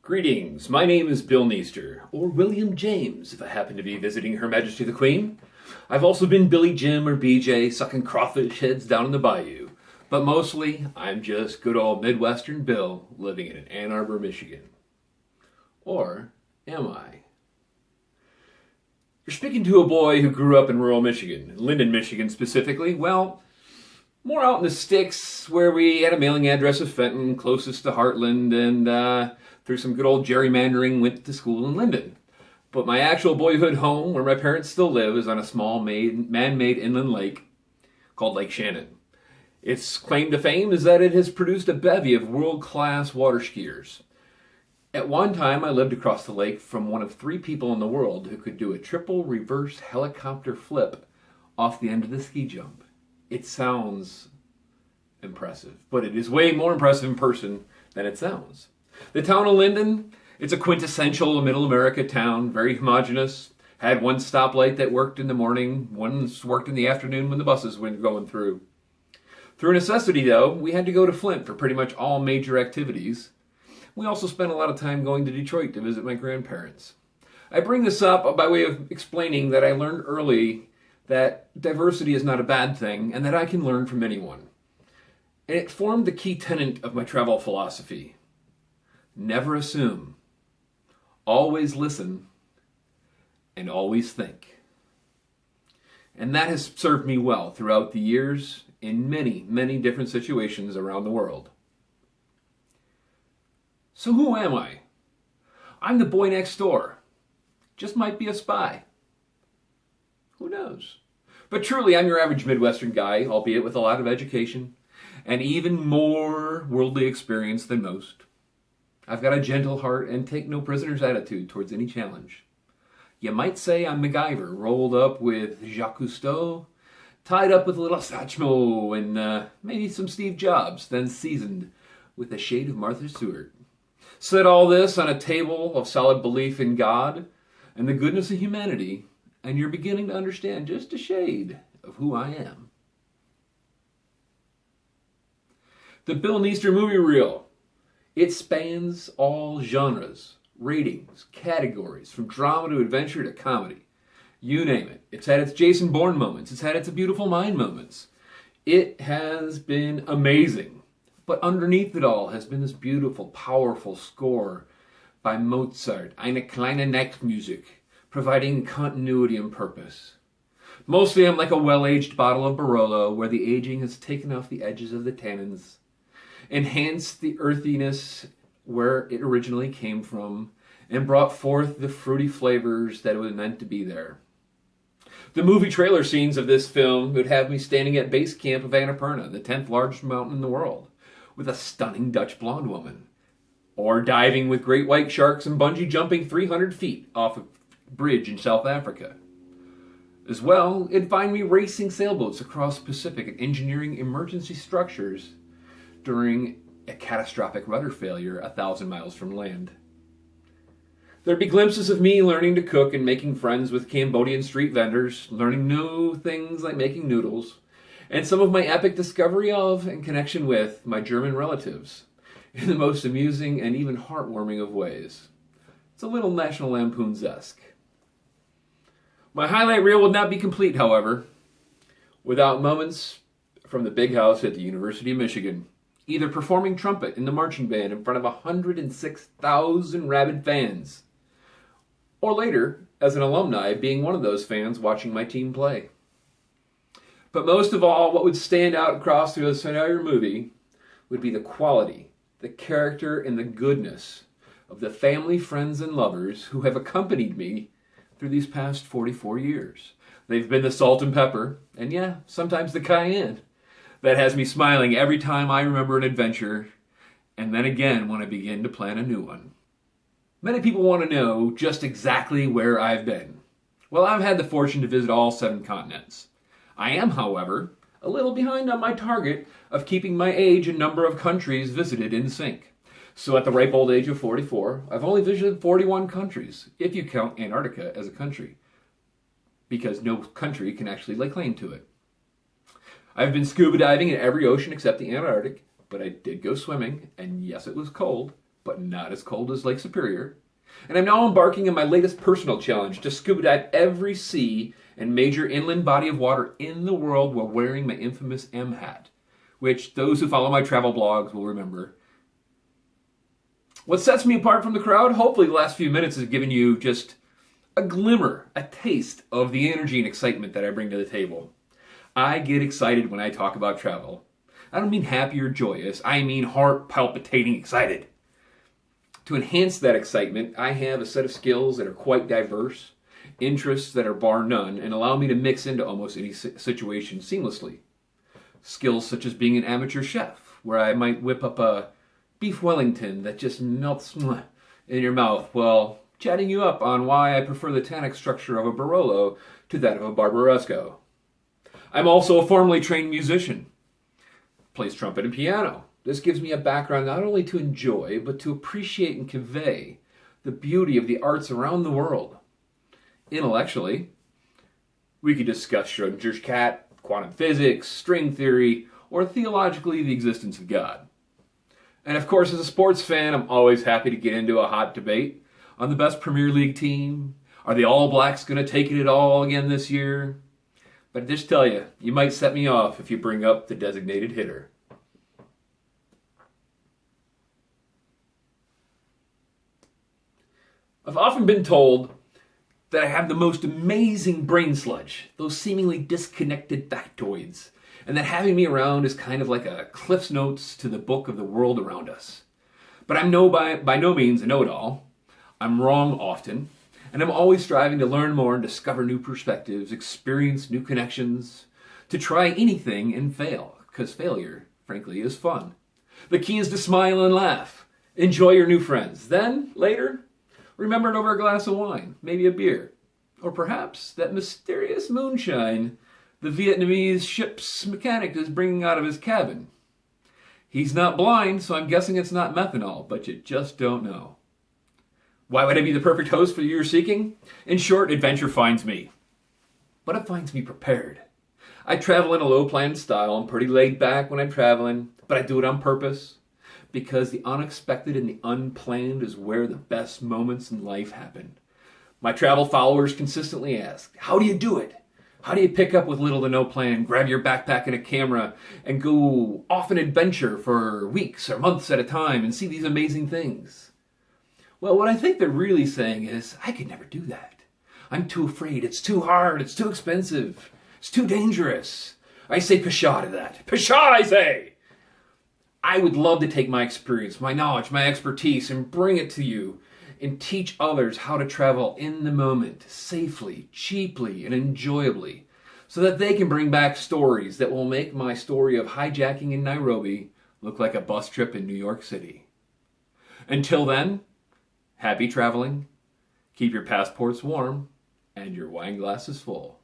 Greetings, my name is Bill Niester, or William James if I happen to be visiting Her Majesty the Queen. I've also been Billy Jim or BJ sucking crawfish heads down in the bayou. But mostly, I'm just good old Midwestern Bill living in Ann Arbor, Michigan. Or am I? You're speaking to a boy who grew up in rural Michigan, Linden, Michigan specifically. Well, more out in the sticks where we had a mailing address of Fenton, closest to Heartland, and through some good old gerrymandering went to school in Linden. But my actual boyhood home, where my parents still live, is on a small man-made inland lake called Lake Shannon. Its claim to fame is that it has produced a bevy of world-class water skiers. At one time, I lived across the lake from one of 3 people in the world who could do a triple reverse helicopter flip off the end of the ski jump. It sounds impressive, but it is way more impressive in person than it sounds. The town of Linden, it's a quintessential middle America town, very homogeneous. Had one stoplight that worked in the morning, one worked in the afternoon when the buses went going through. Through necessity, though, we had to go to Flint for pretty much all major activities. We also spent a lot of time going to Detroit to visit my grandparents. I bring this up by way of explaining that I learned early that diversity is not a bad thing and that I can learn from anyone. And it formed the key tenet of my travel philosophy. Never assume, always listen, and always think. And that has served me well throughout the years in many, many different situations around the world. So who am I? I'm the boy next door. Just might be a spy. Who knows? But truly, I'm your average Midwestern guy, albeit with a lot of education and even more worldly experience than most. I've got a gentle heart and take no prisoner's attitude towards any challenge. You might say I'm MacGyver, rolled up with Jacques Cousteau, tied up with a little Satchmo and maybe some Steve Jobs, then seasoned with a shade of Martha Stewart. Set all this on a table of solid belief in God and the goodness of humanity, and you're beginning to understand just a shade of who I am. The Bill Niester Movie Reel. It spans all genres, ratings, categories, from drama to adventure to comedy. You name it. It's had its Jason Bourne moments. It's had its A Beautiful Mind moments. It has been amazing. But underneath it all has been this beautiful, powerful score by Mozart, Eine kleine Nachtmusik, providing continuity and purpose. Mostly I'm like a well-aged bottle of Barolo where the aging has taken off the edges of the tannins, enhanced the earthiness where it originally came from, and brought forth the fruity flavors that was meant to be there. The movie trailer scenes of this film would have me standing at base camp of Annapurna, the 10th largest mountain in the world, with a stunning Dutch blonde woman, or diving with great white sharks and bungee jumping 300 feet off a bridge in South Africa. As well, it'd find me racing sailboats across the Pacific and engineering emergency structures during a catastrophic rudder failure 1,000 miles from land. There'd be glimpses of me learning to cook and making friends with Cambodian street vendors, learning new things like making noodles, and some of my epic discovery of and connection with my German relatives in the most amusing and even heartwarming of ways. It's a little National Lampoon's-esque. My highlight reel would not be complete, however, without moments from the big house at the University of Michigan, either performing trumpet in the marching band in front of 106,000 rabid fans, or later, as an alumni, being one of those fans watching my team play. But most of all, what would stand out across through this entire movie would be the quality, the character, and the goodness of the family, friends, and lovers who have accompanied me through these past 44 years. They've been the salt and pepper, and yeah, sometimes the cayenne, that has me smiling every time I remember an adventure, and then again when I begin to plan a new one. Many people want to know just exactly where I've been. Well, I've had the fortune to visit all 7 continents. I am, however, a little behind on my target of keeping my age and number of countries visited in sync. So at the ripe old age of 44, I've only visited 41 countries, if you count Antarctica as a country, because no country can actually lay claim to it. I've been scuba diving in every ocean except the Antarctic, but I did go swimming, and yes, it was cold, but not as cold as Lake Superior. And I'm now embarking on my latest personal challenge to scuba dive every sea and major inland body of water in the world while wearing my infamous M hat, which those who follow my travel blogs will remember. What sets me apart from the crowd? Hopefully the last few minutes has given you just a glimmer, a taste of the energy and excitement that I bring to the table. I get excited when I talk about travel. I don't mean happy or joyous, I mean heart palpitating excited. To enhance that excitement, I have a set of skills that are quite diverse, interests that are bar none, and allow me to mix into almost any situation seamlessly. Skills such as being an amateur chef, where I might whip up a beef Wellington that just melts in your mouth while chatting you up on why I prefer the tannic structure of a Barolo to that of a Barbaresco. I'm also a formally trained musician. Plays trumpet and piano. This gives me a background not only to enjoy, but to appreciate and convey the beauty of the arts around the world. Intellectually, we could discuss Schrödinger's cat, quantum physics, string theory, or theologically the existence of God. And of course, as a sports fan, I'm always happy to get into a hot debate on the best Premier League team. Are the All Blacks going to take it all again this year? But I just tell you, you might set me off if you bring up the designated hitter. I've often been told that I have the most amazing brain sludge, those seemingly disconnected factoids, and that having me around is kind of like a Cliff's Notes to the book of the world around us. But I'm by no means a know-it-all. I'm wrong often, and I'm always striving to learn more and discover new perspectives, experience new connections, to try anything and fail, because failure, frankly, is fun. The key is to smile and laugh. Enjoy your new friends. Then, later, remember it over a glass of wine, maybe a beer, or perhaps that mysterious moonshine the Vietnamese ship's mechanic is bringing out of his cabin. He's not blind, so I'm guessing it's not methanol, but you just don't know. Why would I be the perfect host for you're seeking? In short, adventure finds me. But it finds me prepared. I travel in a low-planned style. I'm pretty laid back when I'm traveling, but I do it on purpose, because the unexpected and the unplanned is where the best moments in life happen. My travel followers consistently ask, how do you do it? How do you pick up with little to no plan, grab your backpack and a camera, and go off an adventure for weeks or months at a time and see these amazing things? Well, what I think they're really saying is, I could never do that. I'm too afraid. It's too hard. It's too expensive. It's too dangerous. I say pshaw to that. Pshaw, I say! I would love to take my experience, my knowledge, my expertise, and bring it to you and teach others how to travel in the moment, safely, cheaply, and enjoyably, so that they can bring back stories that will make my story of hijacking in Nairobi look like a bus trip in New York City. Until then, happy traveling, keep your passports warm, and your wine glasses full.